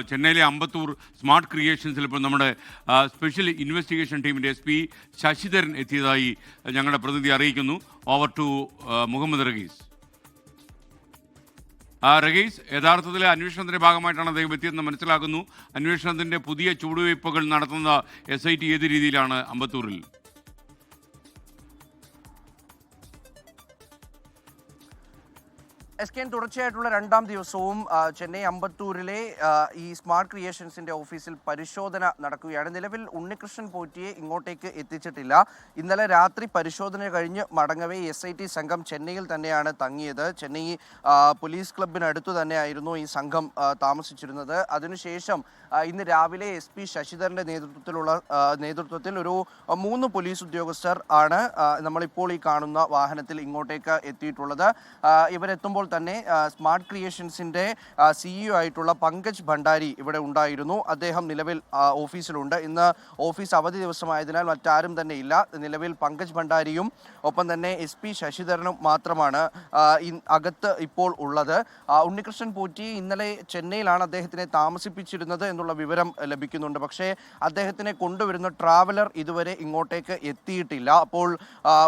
ചെന്നൈയിലെ അമ്പത്തൂർ സ്മാർട്ട് ക്രിയേഷൻസിൽ ഇപ്പോൾ നമ്മുടെ സ്പെഷ്യൽ ഇൻവെസ്റ്റിഗേഷൻ ടീമിൻ്റെ SP ശശിധരൻ എത്തിയതായി ഞങ്ങളുടെ പ്രതിനിധി അറിയിക്കുന്നു. Over to Muhammad Ragees. റഗീസ്, യഥാർത്ഥത്തിലെ അന്വേഷണത്തിൻ്റെ ഭാഗമായിട്ടാണ് അദ്ദേഹം എത്തിയതെന്ന് മനസ്സിലാക്കുന്നു. അന്വേഷണത്തിൻ്റെ പുതിയ ചുവടുവയ്പ്പുകൾ നടത്തുന്ന SIT ഏത് രീതിയിലാണ് അമ്പത്തൂരിൽ? SKN തുടർച്ചയായിട്ടുള്ള രണ്ടാം ദിവസവും ചെന്നൈ അമ്പത്തൂരിലെ ഈ സ്മാർട്ട് ക്രിയേഷൻസിന്റെ ഓഫീസിൽ പരിശോധന നടക്കുകയാണ്. നിലവിൽ ഉണ്ണികൃഷ്ണൻ പോറ്റിയെ ഇങ്ങോട്ടേക്ക് എത്തിച്ചിട്ടില്ല. ഇന്നലെ രാത്രി പരിശോധന കഴിഞ്ഞ് മടങ്ങവേ SIT സംഘം ചെന്നൈയിൽ തന്നെയാണ് തങ്ങിയത്. ചെന്നൈ പോലീസ് ക്ലബിനടുത്തു തന്നെയായിരുന്നു ഈ സംഘം താമസിച്ചിരുന്നത്. അതിനുശേഷം ഇന്ന് രാവിലെ SP ശശിധരന്റെ നേതൃത്വത്തിൽ ഒരു 3 പോലീസ് ഉദ്യോഗസ്ഥർ ആണ് നമ്മളിപ്പോൾ ഈ കാണുന്ന വാഹനത്തിൽ ഇങ്ങോട്ടേക്ക് എത്തിയിട്ടുള്ളത്. ഇവരെത്തുമ്പോൾ തന്നെ സ്മാർട്ട് ക്രിയേഷൻസിന്റെ CEO ആയിട്ടുള്ള പങ്കജ് ഭണ്ഡാരി ഇവിടെ ഉണ്ടായിരുന്നു. അദ്ദേഹം നിലവിൽ ഓഫീസിലുണ്ട്. ഇന്ന് ഓഫീസ് അവധി ദിവസമായതിനാൽ മറ്റാരും തന്നെ ഇല്ല. നിലവിൽ പങ്കജ് ഭണ്ഡാരിയും ഒപ്പം തന്നെ SP ശശിധരനും മാത്രമാണ് അകത്ത് ഇപ്പോൾ ഉള്ളത്. ഉണ്ണികൃഷ്ണൻ പോറ്റി ഇന്നലെ ചെന്നൈയിലാണ് അദ്ദേഹത്തിനെ താമസിപ്പിച്ചിരുന്നത് എന്നുള്ള വിവരം ലഭിക്കുന്നുണ്ട്. പക്ഷേ അദ്ദേഹത്തിനെ കൊണ്ടുവരുന്ന ട്രാവലർ ഇതുവരെ ഇങ്ങോട്ടേക്ക് എത്തിയിട്ടില്ല. അപ്പോൾ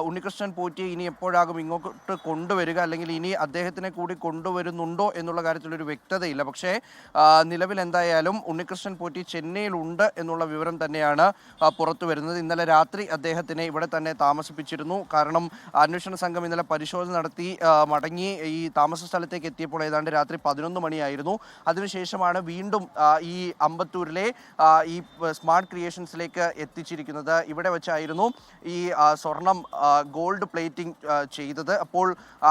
ഉണ്ണികൃഷ്ണൻ പോറ്റിയെ ഇനി എപ്പോഴാകും ഇങ്ങോട്ട് കൊണ്ടുവരിക, അല്ലെങ്കിൽ ഇനി അദ്ദേഹത്തിനെ കൂടി കൊണ്ടുവരുന്നുണ്ടോ എന്നുള്ള കാര്യത്തിലൊരു വ്യക്തതയില്ല. പക്ഷേ നിലവിൽ എന്തായാലും ഉണ്ണികൃഷ്ണൻ പോറ്റി ചെന്നൈയിലുണ്ട് എന്നുള്ള വിവരം തന്നെയാണ് പുറത്തു വരുന്നത്. ഇന്നലെ രാത്രി അദ്ദേഹത്തിനെ ഇവിടെ തന്നെ താമസിപ്പിച്ചിരുന്നു. കാരണം അന്വേഷണ സംഘം ഇന്നലെ പരിശോധന നടത്തി മടങ്ങി ഈ താമസ സ്ഥലത്തേക്ക് എത്തിയപ്പോൾ ഏതാണ്ട് രാത്രി 11 മണിയായിരുന്നു. അതിനുശേഷമാണ് വീണ്ടും ഈ അമ്പത്തൂരിലെ ഈ സ്മാർട്ട് ക്രിയേഷൻസിലേക്ക് എത്തിച്ചിരിക്കുന്നത്. ഇവിടെ വെച്ചായിരുന്നു ഈ സ്വർണം ഗോൾഡ് പ്ലേറ്റിംഗ് ചെയ്തത്. അപ്പോൾ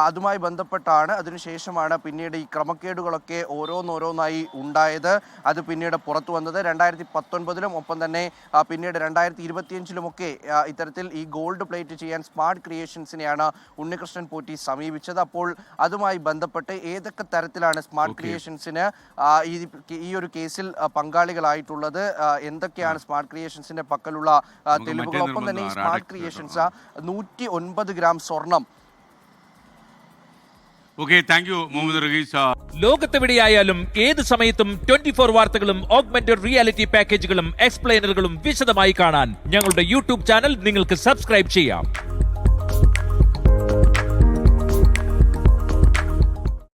അതുമായി ബന്ധപ്പെട്ടാണ് അതിനുശേഷമാണ് പിന്നീട് ഈ ക്രമക്കേടുകളൊക്കെ ഓരോന്നായി ഉണ്ടായത്. അത് പിന്നീട് പുറത്തു വന്നത് 2019 ഒപ്പം തന്നെ പിന്നീട് 2025 ഇത്തരത്തിൽ ഈ ഗോൾഡ് പ്ലേറ്റ് ചെയ്യാൻ സ്മാർട്ട് ക്രിയേഷൻസിനെയാണ് ഉണ്ണികൃഷ്ണൻ പോറ്റി സമീപിച്ചത്. അപ്പോൾ അതുമായി ബന്ധപ്പെട്ട് ഏതൊക്കെ തരത്തിലാണ് സ്മാർട്ട് ക്രിയേഷൻസിന് ഈ ഒരു കേസിൽ പങ്കാളികളായിട്ടുള്ളത്, എന്തൊക്കെയാണ് സ്മാർട്ട് ക്രിയേഷൻസിന്റെ പക്കലുള്ള തെളിവുകൾ, ഒപ്പം തന്നെ ഈ സ്മാർട്ട് ക്രിയേഷൻസ് 109 ഗ്രാം സ്വർണം. ലോകത്തെവിടെയായാലും ഏത് സമയത്തും 24 വാർത്തകളും ഓഗ്മെന്റഡ് റിയാലിറ്റി പാക്കേജുകളും എക്സ്പ്ലെയിനറുകളും വിശദമായി കാണാൻ ഞങ്ങളുടെ YouTube ചാനൽ നിങ്ങൾക്ക് സബ്സ്ക്രൈബ് ചെയ്യാം.